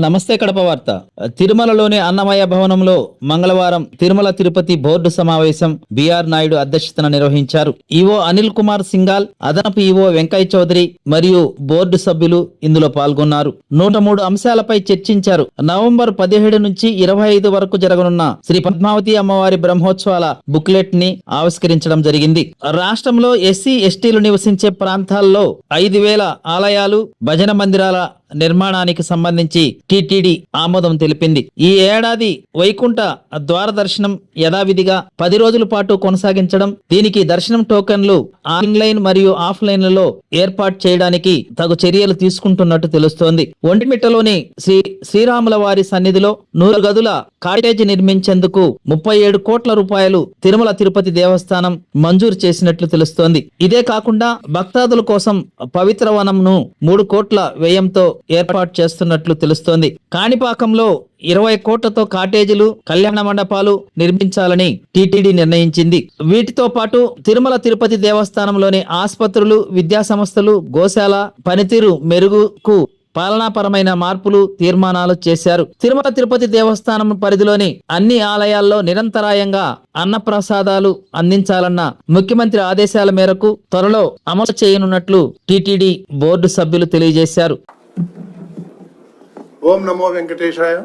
నమస్తే కడప వార్త. తిరుమలలోని అన్నమయ్య భవనంలో మంగళవారం తిరుమల తిరుపతి బోర్డు సమావేశం బిఆర్ నాయుడు అధ్యక్షతన నిర్వహించారు. ఈవో అనిల్ కుమార్ సింగాల్, అదనపు ఈవో వెంకయ్య చౌదరి మరియు బోర్డు సభ్యులు ఇందులో పాల్గొన్నారు. 103 అంశాలపై చర్చించారు. నవంబర్ 17 నుంచి 25 వరకు జరగనున్న శ్రీ పద్మావతి అమ్మవారి బ్రహ్మోత్సవాల బుక్లెట్ ని ఆవిష్కరించడం జరిగింది. రాష్ట్రంలో ఎస్సీ ఎస్టీలు నివసించే ప్రాంతాల్లో 5,000 ఆలయాలు, భజన మందిరాల నిర్మాణానికి సంబంధించి టిటిడి ఆమోదం తెలిపింది. ఈ ఏడాది వైకుంఠ ద్వార దర్శనం యథావిధిగా 10 రోజుల పాటు కొనసాగించడం, దీనికి దర్శనం టోకెన్లు ఆన్లైన్ మరియు ఆఫ్లైన్లలో ఏర్పాటు చేయడానికి తగు చర్యలు తీసుకుంటున్నట్టు తెలుస్తోంది. ఒంటిమిట్టలోని శ్రీరాముల వారి సన్నిధిలో 100 గదుల కాటేజీ నిర్మించేందుకు 37 కోట్ల రూపాయలు తిరుమల తిరుపతి దేవస్థానం మంజూరు చేసినట్లు తెలుస్తోంది. ఇదే కాకుండా భక్తాదుల కోసం పవిత్ర వనంను 3 కోట్ల వ్యయంతో ఏర్పాటు చేస్తున్నట్లు తెలుస్తోంది. కాణిపాకంలో 20 కోట్లతో కాటేజీలు, కళ్యాణ మండపాలు నిర్మించాలని టిటిడి నిర్ణయించింది. వీటితో పాటు తిరుమల తిరుపతి దేవస్థానంలోని ఆసుపత్రులు, విద్యా సంస్థలు, గోశాల పనితీరు మెరుగుకు పాలనాపరమైన మార్పులు తీర్మానాలు చేశారు. తిరుమల తిరుపతి దేవస్థానం పరిధిలోని అన్ని ఆలయాల్లో నిరంతరాయంగా అన్నప్రసాదాలు అందించాలన్న ముఖ్యమంత్రి ఆదేశాల మేరకు త్వరలో అమలు చేయనున్నట్లు టిటిడి బోర్డు సభ్యులు తెలియజేశారు. ఓం నమో వెంకటేశాయ.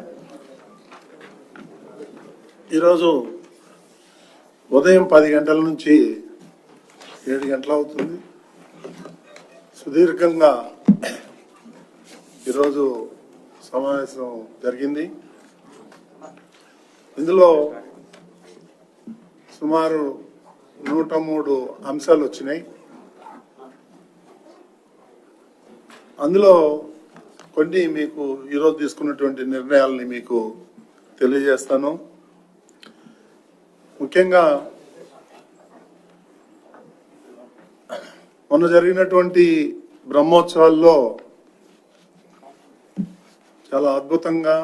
ఈరోజు ఉదయం 10 గంటల నుంచి 7 గంటలు అవుతుంది. సుదీర్ఘంగా ఈరోజు సమావేశం జరిగింది. ఇందులో సుమారు 103 అంశాలు వచ్చినాయి. అందులో కొన్ని మీకు ఈరోజు తీసుకున్నటువంటి నిర్ణయాలని మీకు తెలియజేస్తాను. ముఖ్యంగా మొన్న జరిగినటువంటి బ్రహ్మోత్సవాల్లో చాలా అద్భుతంగా,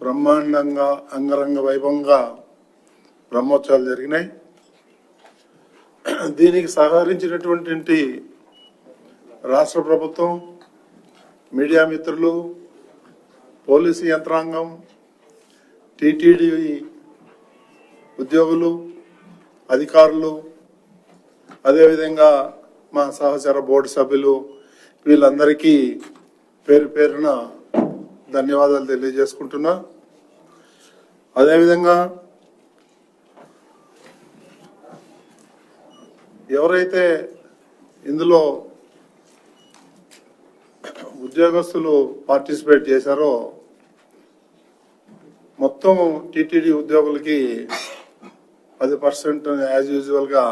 బ్రహ్మాండంగా, అంగరంగ వైభవంగా బ్రహ్మోత్సవాలు జరిగినాయి. దీనికి సహకరించినటువంటి రాష్ట్ర ప్రభుత్వం, మీడియా మిత్రులు, పోలీసు యంత్రాంగం, టిటిడి ఉద్యోగులు, అధికారులు, అదేవిధంగా మా సహచర బోర్డు సభ్యులు, వీళ్ళందరికీ పేరు పేరున ధన్యవాదాలు తెలియజేసుకుంటున్నా. అదేవిధంగా ఎవరైతే ఇందులో ఉద్యోగస్తులు పార్టిసిపేట్ చేశారో మొత్తం టిటిడి ఉద్యోగులకి 10% యాజ్ యూజువల్ గా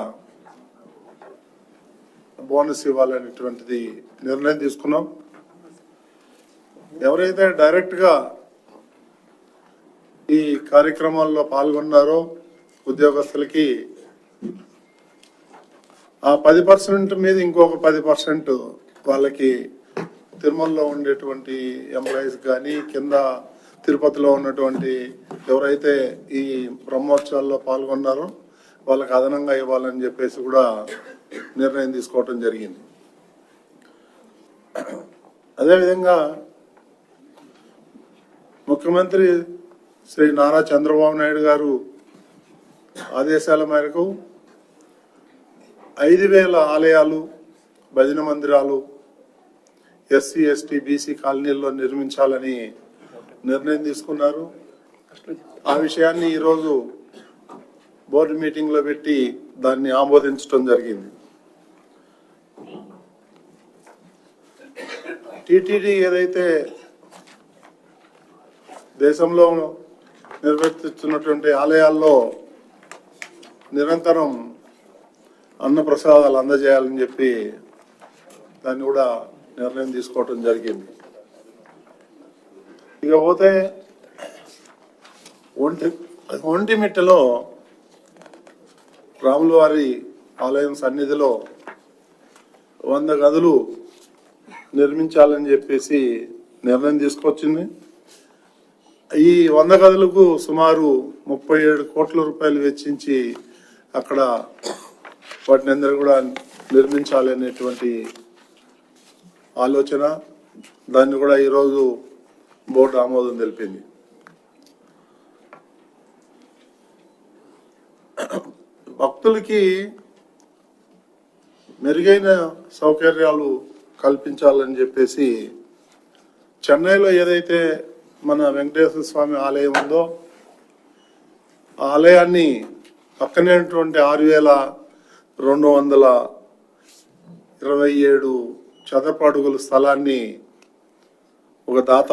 బోనస్ ఇవ్వాలనేటువంటిది నిర్ణయం తీసుకున్నాం. ఎవరైతే డైరెక్ట్ గా ఈ కార్యక్రమాల్లో పాల్గొన్నారో ఉద్యోగస్తులకి ఆ 10% మీద ఇంకొక 10% వాళ్ళకి తిరుమలలో ఉండేటువంటి ఎంప్లాయీస్ కానీ, కింద తిరుపతిలో ఉన్నటువంటి ఎవరైతే ఈ బ్రహ్మోత్సవాల్లో పాల్గొన్నారో వాళ్ళకి అదనంగా ఇవ్వాలని చెప్పేసి కూడా నిర్ణయం తీసుకోవటం జరిగింది. అదేవిధంగా ముఖ్యమంత్రి శ్రీ నారా చంద్రబాబు నాయుడు గారు ఆదేశాల మేరకు 5,000 ఆలయాలు, భజన మందిరాలు ఎస్సీ, ఎస్టీ, బీసీ కాలనీల్లో నిర్మించాలని నిర్ణయం తీసుకున్నారు. ఆ విషయాన్ని ఈరోజు బోర్డు మీటింగ్ లో పెట్టి దాన్ని ఆమోదించడం జరిగింది. టిటిడి ఏదైతే దేశంలో నిర్వర్తిస్తున్నటువంటి ఆలయాల్లో నిరంతరం అన్న ప్రసాదాలు అందజేయాలని చెప్పి దాన్ని కూడా నిర్ణయం తీసుకోవటం జరిగింది. ఇకపోతే ఒంటిమిట్టలో రాముల వారి ఆలయం సన్నిధిలో 100 గదులు నిర్మించాలని చెప్పేసి నిర్ణయం తీసుకొచ్చింది. ఈ 100 గదులకు సుమారు 37 కోట్ల రూపాయలు వెచ్చించి అక్కడ వాటిని అందరూ కూడా నిర్మించాలి అనేటువంటి ఆలోచన. దాన్ని కూడా ఈరోజు బోర్డు ఆమోదం తెలిపింది. భక్తులకి మెరుగైన సౌకర్యాలు కల్పించాలని చెప్పేసి చెన్నైలో ఏదైతే మన వెంకటేశ్వర స్వామి ఆలయం ఉందో ఆ ఆలయాన్ని పక్కనే 6,227 చదరపు అడుగుల స్థలాన్ని ఒక దాత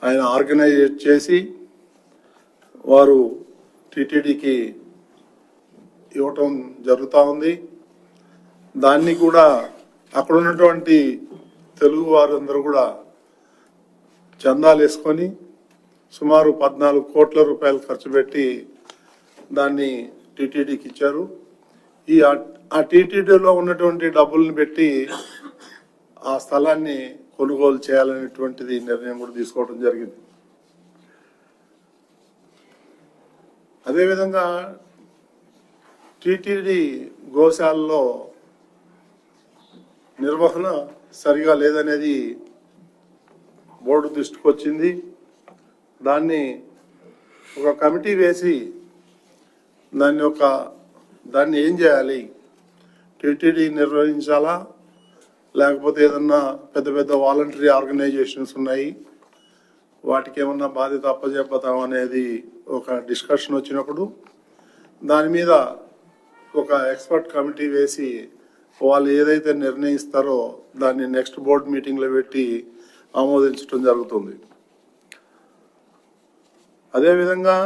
ఆయన ఆర్గనైజ్ చేసి వారు టిటిడికి ఇవ్వటం జరుగుతూ ఉంది. దాన్ని కూడా అక్కడ ఉన్నటువంటి తెలుగు వారందరూ కూడా చందాలు వేసుకొని సుమారు 14 కోట్ల రూపాయలు ఖర్చు పెట్టి దాన్ని టిటిడికి ఇచ్చారు. ఆ టిటిడిలో ఉన్నటువంటి డబ్బుల్ని పెట్టి ఆ స్థలాన్ని కొనుగోలు చేయాలనేటువంటిది నిర్ణయం కూడా తీసుకోవడం జరిగింది. అదేవిధంగా టిటిడి గోశాలలో నిర్వహణ సరిగా లేదనేది బోర్డు దృష్టికి వచ్చింది. దాన్ని ఒక కమిటీ వేసి దాన్ని ఏం చేయాలి, టిటిడి నిర్వహించాలా లేకపోతే ఏదన్నా పెద్ద పెద్ద వాలంటరీ ఆర్గనైజేషన్స్ ఉన్నాయి వాటికి ఏమన్నా బాధ్యత అప్పచెప్పతాం అనేది ఒక డిస్కషన్ వచ్చినప్పుడు దాని మీద ఒక ఎక్స్పర్ట్ కమిటీ వేసి వాళ్ళు ఏదైతే నిర్ణయిస్తారో దాన్ని నెక్స్ట్ బోర్డు మీటింగ్లో పెట్టి ఆమోదించడం జరుగుతుంది. అదేవిధంగా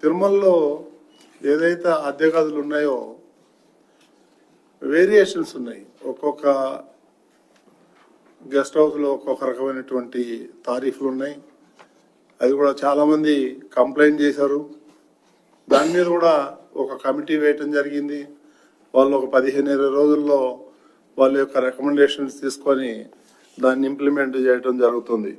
తిరుమలలో ఏదైతే అద్దె గదులు ఉన్నాయో వేరియేషన్స్ ఉన్నాయి. ఒక్కొక్క గెస్ట్ హౌస్లో ఒక్కొక్క రకమైనటువంటి తారీఫ్లు ఉన్నాయి. అది కూడా చాలామంది కంప్లైంట్ చేశారు. దాని మీద కూడా ఒక కమిటీ వేయటం జరిగింది. వాళ్ళు ఒక 15-20 రోజుల్లో వాళ్ళ యొక్క రికమెండేషన్స్ తీసుకొని దాన్ని ఇంప్లిమెంట్ చేయటం జరుగుతుంది.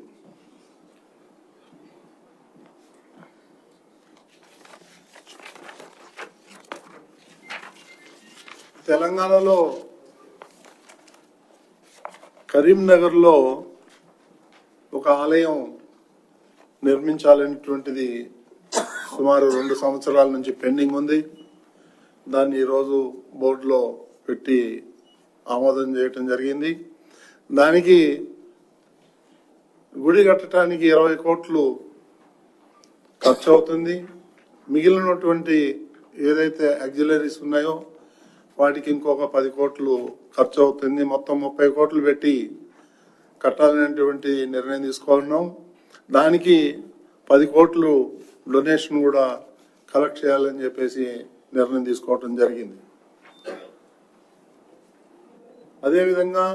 తెలంగాణలో కరీంనగర్లో ఒక ఆలయం నిర్మించాలనేటువంటిది సుమారు 2 సంవత్సరాల నుంచి పెండింగ్ ఉంది. దాన్ని ఈరోజు బోర్డులో పెట్టి ఆమోదం చేయటం జరిగింది. దానికి గుడి కట్టడానికి 20 కోట్లు ఖర్చు అవుతుంది. మిగిలినటువంటి ఏదైతే ఆక్సిలరీస్ ఉన్నాయో వాటికి ఇంకొక 10 కోట్లు ఖర్చు అవుతుంది. మొత్తం 30 కోట్లు పెట్టి కట్టాలనేటువంటి నిర్ణయం తీసుకున్నాం. దానికి 10 కోట్లు డొనేషన్ కూడా కలెక్ట్ చేయాలని చెప్పేసి నిర్ణయం తీసుకోవటం జరిగింది. అదేవిధంగా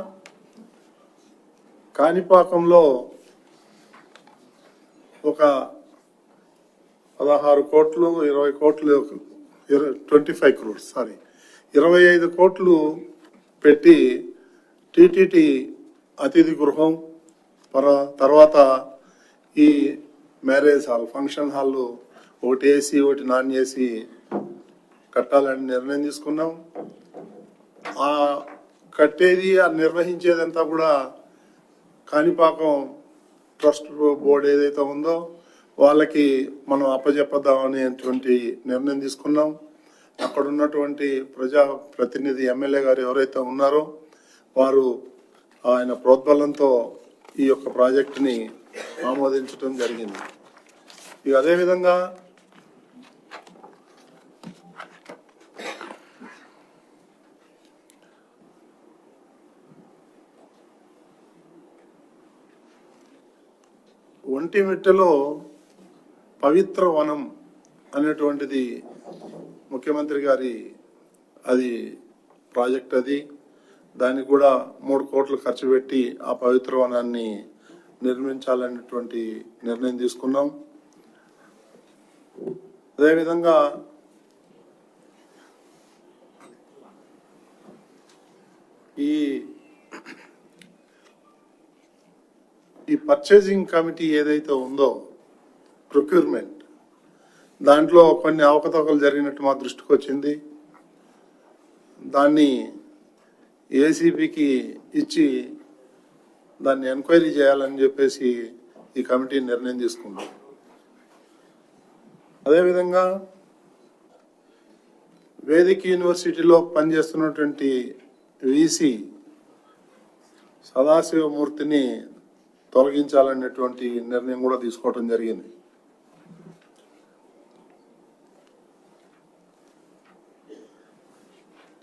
కాణిపాకంలో ఒక 16 కోట్లు 20 కోట్లు 25 crores 25 కోట్లు పెట్టి టిటిటి అతిథి గృహం తర్వాత ఈ మ్యారేజ్ హాల్ ఫంక్షన్ హాల్ ఒకటి ఏసీ ఒకటి నాన్ ఏసీ కట్టాలని నిర్ణయం తీసుకున్నాం. ఆ కట్టేది ఆ నిర్వహించేదంతా కూడా కాణిపాకం ట్రస్ట్ బోర్డు ఏదైతే ఉందో వాళ్ళకి మనం అప్పచెప్పదాం అనేటువంటి నిర్ణయం తీసుకున్నాం. అక్కడ ఉన్నటువంటి ప్రజా ప్రతినిధి ఎమ్మెల్యే గారు ఎవరైతే ఉన్నారో వారు ఆయన ప్రోద్బలంతో ఈ యొక్క ప్రాజెక్టుని ఆమోదించడం జరిగింది. ఇక అదేవిధంగా ఒంటిమిట్టలో పవిత్ర వనం అనేటువంటిది ముఖ్యమంత్రి గారి అది ప్రాజెక్ట్. దానికి కూడా 3 కోట్లు ఖర్చు పెట్టి ఆ పవిత్ర వనాన్ని నిర్మించాలనేటువంటి నిర్ణయం తీసుకున్నాం. అదేవిధంగా ఈ పర్చేసింగ్ కమిటీ ఏదైతే ఉందో ప్రొక్యూర్మెంట్ దాంట్లో కొన్ని అవకతవకలు జరిగినట్టు మా దృష్టికి వచ్చింది. దాన్ని ఏసీబీకి ఇచ్చి దాన్ని ఎంక్వైరీ చేయాలని చెప్పేసి ఈ కమిటీ నిర్ణయం తీసుకుంది. అదేవిధంగా వేదిక యూనివర్సిటీలో పనిచేస్తున్నటువంటి వీసీ సదాశివమూర్తిని తొలగించాలనేటువంటి నిర్ణయం కూడా తీసుకోవడం జరిగింది.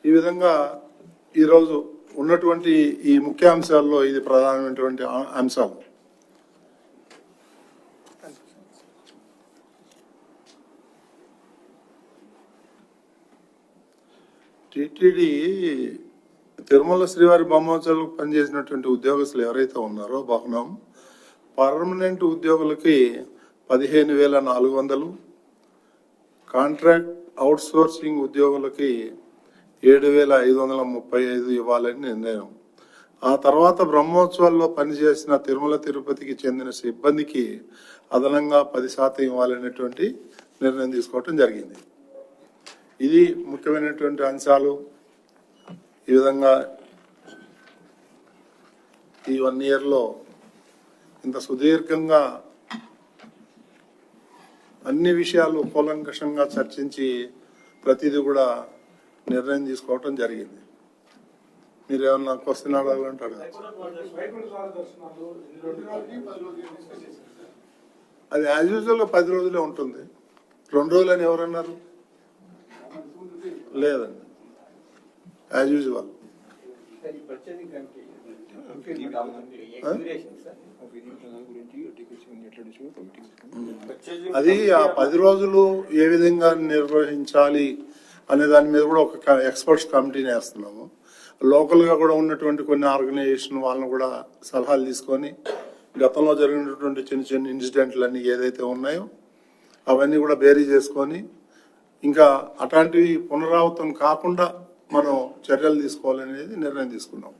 ఈ విధంగా ఈరోజు ఉన్నటువంటి ఈ ముఖ్యాంశాల్లో ఇది ప్రధానమైనటువంటి అంశాలు. టిటిడి తిరుమల శ్రీవారి బ్రహ్మోత్సవాలకు పనిచేసినటువంటి ఉద్యోగస్తులు ఎవరైతే ఉన్నారో భవనం పర్మనెంట్ ఉద్యోగులకి 15,400, కాంట్రాక్ట్ అవుట్సోర్సింగ్ ఉద్యోగులకి 7,535 ఇవ్వాలని నిర్ణయం. ఆ తర్వాత బ్రహ్మోత్సవాల్లో పనిచేసిన తిరుమల తిరుపతికి చెందిన సిబ్బందికి అదనంగా 10% ఇవ్వాలనేటువంటి నిర్ణయం తీసుకోవటం జరిగింది. ఇది ముఖ్యమైనటువంటి అంశాలు. ఈ విధంగా ఈ 1 yearలో ఇంత సుదీర్ఘంగా అన్ని విషయాలు కూలంకషంగా చర్చించి ప్రతిదీ కూడా నిర్ణయం తీసుకోవటం జరిగింది. మీరు ఏమన్నా క్వశ్చన్ అడగాలంటారు? అది యాజ్ యూజువల్గా 10 రోజులే ఉంటుంది. 2 రోజులని ఎవరన్నారు? లేదండి, యాజ్ యూజువల్. అది ఆ 10 రోజులు ఏ విధంగా నిర్వహించాలి అనే దాని మీద కూడా ఒక ఎక్స్పర్ట్స్ కమిటీని వేస్తున్నాము. లోకల్గా కూడా ఉన్నటువంటి కొన్ని ఆర్గనైజేషన్ వాళ్ళని కూడా సలహాలు తీసుకొని గతంలో జరిగినటువంటి చిన్న చిన్న ఇన్సిడెంట్లు అన్ని ఏదైతే ఉన్నాయో అవన్నీ కూడా బేరీ చేసుకొని ఇంకా అట్లాంటివి పునరావృతం కాకుండా మనం చర్యలు తీసుకోవాలనేది నిర్ణయం తీసుకున్నాం.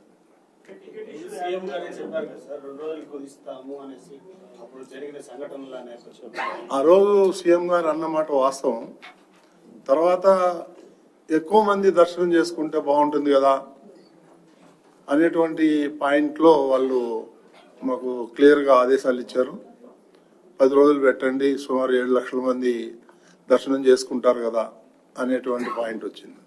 ఆ రోజు సీఎం గారు అన్నమాట వాస్తవం. తర్వాత ఎక్కువ మంది దర్శనం చేసుకుంటే బాగుంటుంది కదా అనేటువంటి పాయింట్లో వాళ్ళు మాకు క్లియర్గా ఆదేశాలు ఇచ్చారు. 10 రోజులు పెట్టండి, సుమారు 7 లక్షల మంది దర్శనం చేసుకుంటారు కదా అనేటువంటి పాయింట్ వచ్చింది.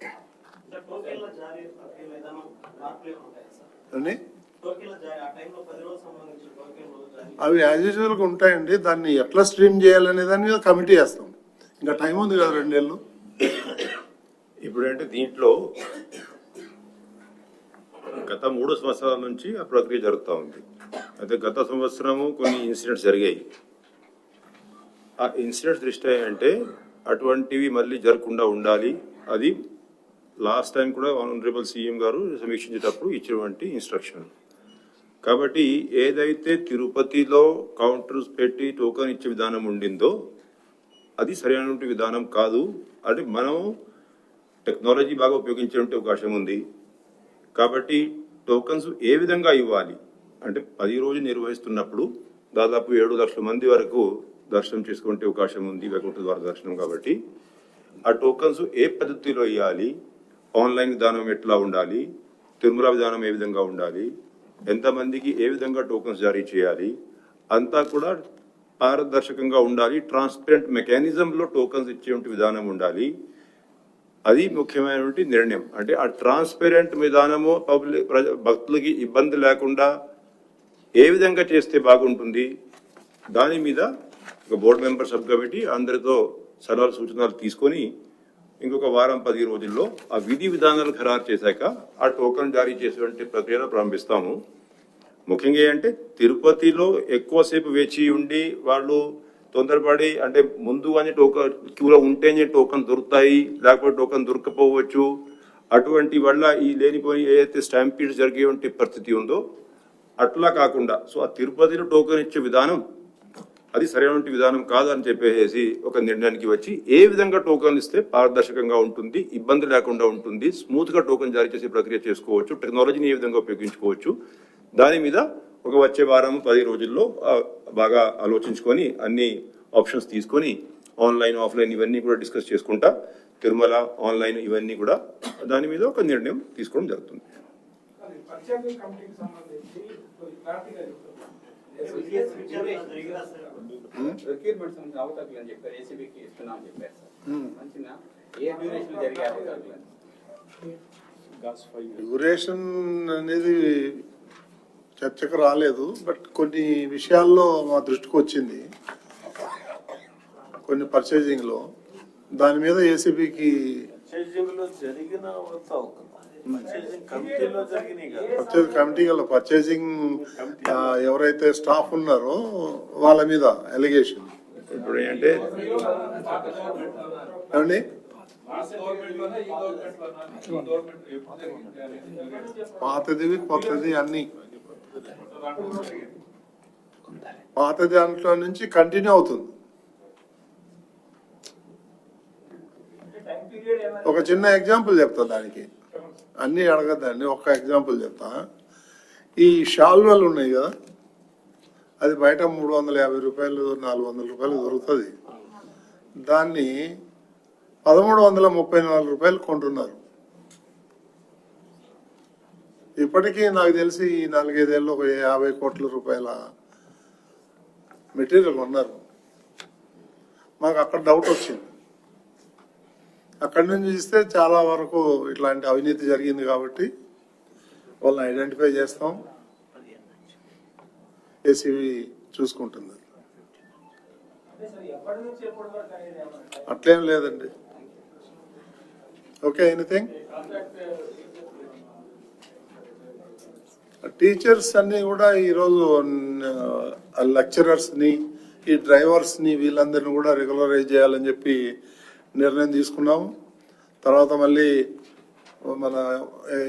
అవి యాజ్ యూజువల్గా ఉంటాయండి. దాన్ని ఎట్లా స్ట్రీమ్ చేయాలనే దాని మీద కమిటీ వేస్తాం. ఇంకా టైం ఉంది కదా 2 ఏళ్ళు. ఇప్పుడంటే దీంట్లో గత 3 సంవత్సరాల నుంచి ఆ ప్రక్రియ జరుగుతూ ఉంది. అయితే గత సంవత్సరము కొన్ని ఇన్సిడెంట్స్ జరిగాయి. ఆ ఇన్సిడెంట్స్ దృష్ట్యా అంటే అటువంటివి మళ్ళీ జరగకుండా ఉండాలి. అది లాస్ట్ టైం కూడా ఆనరబుల్ సీఎం గారు సమీక్షించేటప్పుడు ఇచ్చినటువంటి ఇన్స్ట్రక్షన్. కాబట్టి ఏదైతే తిరుపతిలో కౌంటర్స్ పెట్టి టోకన్ ఇచ్చే విధానం ఉండిందో అది సరైనటువంటి విధానం కాదు. అంటే మనం టెక్నాలజీ బాగా ఉపయోగించే అవకాశం ఉంది. కాబట్టి టోకన్స్ ఏ విధంగా ఇవ్వాలి అంటే 10 రోజులు నిర్వహిస్తున్నప్పుడు దాదాపు 7 లక్షల మంది వరకు దర్శనం చేసుకునే అవకాశం ఉంది వైకుంఠ ద్వార దర్శనం. కాబట్టి ఆ టోకన్స్ ఏ పద్ధతిలో ఇవ్వాలి, ఆన్లైన్ విధానం ఎట్లా ఉండాలి, తిరుమల విధానం ఏ విధంగా ఉండాలి, ఎంతమందికి ఏ విధంగా టోకన్స్ జారీ చేయాలి, అంతా కూడా పారదర్శకంగా ఉండాలి. ట్రాన్స్పరెంట్ మెకానిజంలో టోకన్స్ ఇచ్చే విధానం ఉండాలి. అది ముఖ్యమైనటువంటి నిర్ణయం. అంటే ఆ ట్రాన్స్పరెంట్ విధానము పబ్లిక్ భక్తులకి ఇబ్బంది లేకుండా ఏ విధంగా చేస్తే బాగుంటుంది దాని మీద ఒక బోర్డు మెంబర్ సబ్ కమిటీ అందరితో సలహాలు సూచనలు తీసుకొని ఇంకొక వారం 10 రోజుల్లో ఆ విధి విధానాలు ఖరారు చేశాక ఆ టోకన్ జారీ చేసేటువంటి ప్రక్రియలో ప్రారంభిస్తాము. ముఖ్యంగా అంటే తిరుపతిలో ఎక్కువసేపు వేచి ఉండి వాళ్ళు తొందరపడి అంటే ముందుగానే టోకన్ క్యూలో ఉంటేనే టోకన్ దొరుకుతాయి, లేకపోతే టోకన్ దొరకపోవచ్చు. అటువంటి వల్ల ఈ లేనిపోయి ఏదైతే స్టాంపీడ్ జరిగేటువంటి పరిస్థితి ఉందో అట్లా కాకుండా సో ఆ తిరుపతిలో టోకన్ ఇచ్చే విధానం అది సరైన విధానం కాదని చెప్పేసి ఒక నిర్ణయానికి వచ్చి ఏ విధంగా టోకన్ ఇస్తే పారదర్శకంగా ఉంటుంది, ఇబ్బంది లేకుండా ఉంటుంది, స్మూత్ గా టోకన్ జారీ చేసే ప్రక్రియ చేసుకోవచ్చు, టెక్నాలజీని ఏ విధంగా ఉపయోగించుకోవచ్చు, దాని మీద ఒక వచ్చే వారం 10 రోజుల్లో బాగా ఆలోచించుకొని అన్ని ఆప్షన్స్ తీసుకొని ఆన్లైన్ ఆఫ్లైన్ ఇవన్నీ కూడా డిస్కస్ చేసుకుంటా తిరుమల ఆన్లైన్ ఇవన్నీ కూడా దాని మీద ఒక నిర్ణయం తీసుకోవడం జరుగుతుంది. పర్చేసింగ్ కమిటీకి సంబంధించి క్లారిటీగా చెప్తున్నారు. రిక్రూట్మెంట్ సంబంధించిన అవకాశాలు అని చెప్పారు, ఏసీబీకి ఇస్తున్నాం అని చెప్పారు సార్. మంచిగా ఏ డ్యూరేషన్ జరిగే అవకాశాలు? డ్యూరేషన్ అనేది చర్చకు రాలేదు, బట్ కొన్ని విషయాల్లో మా దృష్టికి వచ్చింది. కొన్ని పర్చేజింగ్ లో దాని మీద ఏసీబీకి పర్చేజింగ్ ఎవరైతే స్టాఫ్ ఉన్నారో వాళ్ళ మీద అలిగేషన్. ఇప్పుడు ఏంటంటే ఏమండి పాతది కొత్తది అన్ని పాత దాంట్లో నుంచి కంటిన్యూ అవుతుంది. ఒక చిన్న ఎగ్జాంపుల్ చెప్తా, దానికి అన్ని అడగద్దండి, ఒక ఎగ్జాంపుల్ చెప్తా. ఈ షాల్వలు ఉన్నాయి కదా, అది బయట 350 రూపాయలు 400 రూపాయలు దొరుకుతుంది. దాన్ని 1334 రూపాయలు కొంటున్నారు. ఇప్పటికీ నాకు తెలిసి ఈ 4-5 ఏళ్ళు ఒక 50 కోట్ల రూపాయల మెటీరియల్ ఉన్నారు. మాకు అక్కడ డౌట్ వచ్చింది. అక్కడి నుంచి చూస్తే చాలా వరకు ఇట్లాంటి అవినీతి జరిగింది కాబట్టి వాళ్ళని ఐడెంటిఫై చేస్తాం, ఏసీబీ చూసుకుంటుంది. అట్లేం లేదండి. Okay, anything. టీచర్స్ అన్ని కూడా ఈరోజు లెక్చరర్స్ ని, ఈ డ్రైవర్స్ ని, వీళ్ళందరినీ కూడా రెగ్యులరైజ్ చేయాలని చెప్పి నిర్ణయం తీసుకున్నాము. తర్వాత మళ్ళీ మన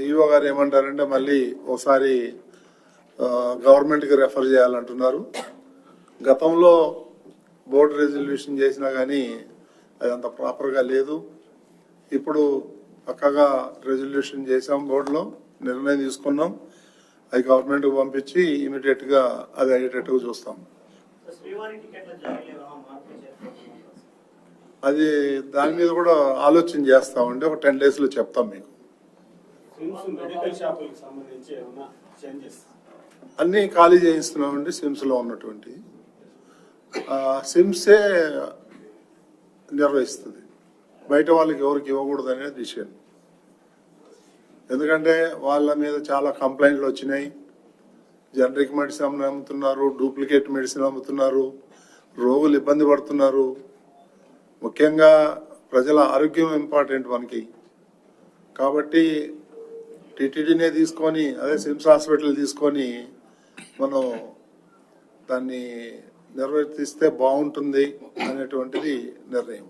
ఈవో గారు ఏమంటారంటే మళ్ళీ ఒకసారి గవర్నమెంట్కి రెఫర్ చేయాలంటున్నారు. గతంలో బోర్డు రెజల్యూషన్ చేసినా కానీ అది అంత ప్రాపర్గా లేదు. ఇప్పుడు పక్కగా రెజల్యూషన్ చేసాం, బోర్డులో నిర్ణయం తీసుకున్నాం. అది గవర్నమెంట్కి పంపించి ఇమీడియట్గా అది అయ్యేటట్టుగా చూస్తాం. అది దాని మీద కూడా ఆలోచన చేస్తామండి. ఒక 10 days లో చెప్తాం మీకు. అన్ని ఖాళీ చేయిస్తున్నామండి సిమ్స్ లో ఉన్నటువంటి. సిమ్సే నిర్వహిస్తుంది, బయట వాళ్ళకి ఎవరికి ఇవ్వకూడదు అనేది డిసిషన్. ఎందుకంటే వాళ్ళ మీద చాలా కంప్లైంట్లు వచ్చినాయి. జనరిక్ మెడిసిన్ అమ్ముతున్నారు, డూప్లికేట్ మెడిసిన్ అమ్ముతున్నారు, రోగులు ఇబ్బంది పడుతున్నారు. ముఖ్యంగా ప్రజల ఆరోగ్యం ఇంపార్టెంట్ మనకి. కాబట్టి టీటీడీనే తీసుకొని, అదే సిమ్స్ హాస్పిటల్ తీసుకొని మనం దాన్ని నిర్వర్తిస్తే బాగుంటుంది అనేటువంటిది నిర్ణయం.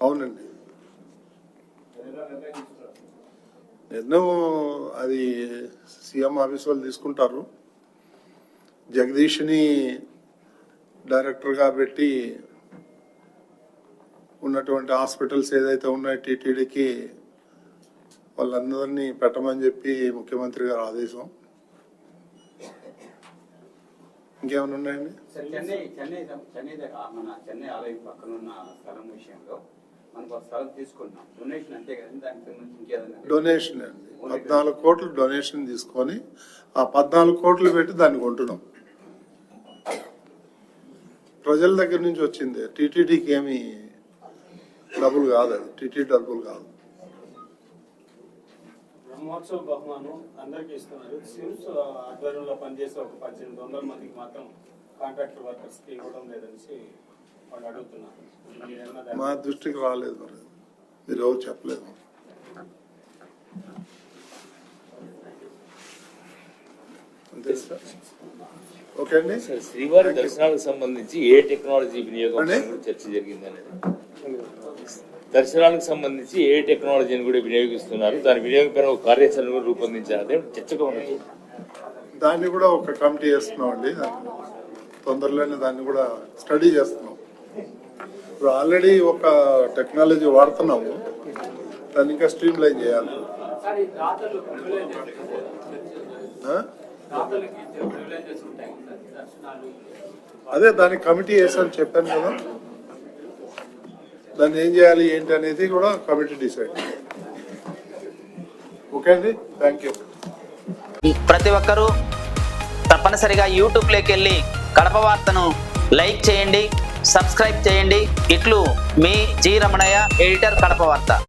అవునండి, నిర్ణయం అది సీఎం ఆఫీస్ వాళ్ళు తీసుకుంటారు. జగదీష్ని డైరెక్టర్గా పెట్టి ఉన్నటువంటి హాస్పిటల్స్ ఏదైతే ఉన్నాయో టీటీడీకి వాళ్ళందరినీ పెట్టమని చెప్పి ముఖ్యమంత్రి గారు ఆదేశం. ఇంకేమైనా ఉన్నాయండి? చెన్నై ఆలయం పక్కన ఉన్న స్థలం విషయంలో మనకు స్థలం తీసుకున్నాం, డొనేషన్ అంతే కదా, దానికి సంబంధించి ఇంకేదైనా డొనేషన్ అండి, 14 కోట్లు డొనేషన్ తీసుకొని ఆ 14 కోట్లు పెట్టి దాన్ని కొంటున్నాం. ప్రజల దగ్గర నుంచి వచ్చింది, టీటీడీకి ఏమి డబ్బులు కాదు, అది టీటీడీ డబ్బులు కాదు. బ్రహ్మోత్సవ బహుమానం అందరికి ఇస్తున్నారు. సిమ్స్ ఆధ్వర్యంలో పనిచేసే ఒక 1800 మందికి మాత్రం కాంట్రాక్టర్ వర్కర్స్ కి ఇవ్వడం లేదనేసి వాళ్ళు అడుగుతున్నారు. మా దృష్టికి రాలేదు, మరి మీరు ఎవరు చెప్పలేదు. అంతే సార్. ఓకే అండి. శ్రీవారి దర్శనాలకు సంబంధించి ఏ టెక్నాలజీ వినియోగం చర్చ జరిగింది అనేది, దర్శనాలకు సంబంధించి ఏ టెక్నాలజీని కూడా వినియోగిస్తున్నారు, దాని వినియోగపైన ఒక కార్యాచరణ కూడా రూపొందించారు, అదే చర్చగా ఉన్నది. దాన్ని కూడా ఒక కమిటీ చేస్తున్నాం అండి, తొందరలోనే దాన్ని కూడా స్టడీ చేస్తున్నాం. ఇప్పుడు ఆల్రెడీ ఒక టెక్నాలజీ వాడుతున్నాము, దాన్ని ఇంకా స్ట్రీమ్ లైన్ చేయాలి. అదే దానికి కమిటీ వేసాను చెప్పాను కదా. దాన్ని ఏం చేయాలి ఏంటి అనేది కూడా కమిటీ డిసైడ్. ఓకే అండి, థ్యాంక్ యూ. ప్రతి ఒక్కరూ తప్పనిసరిగా యూట్యూబ్లోకి వెళ్ళి కడప వార్తను లైక్ చేయండి, సబ్స్క్రైబ్ చేయండి. ఇట్లు మీ జి రమణయ్య, ఎడిటర్, కడప వార్త.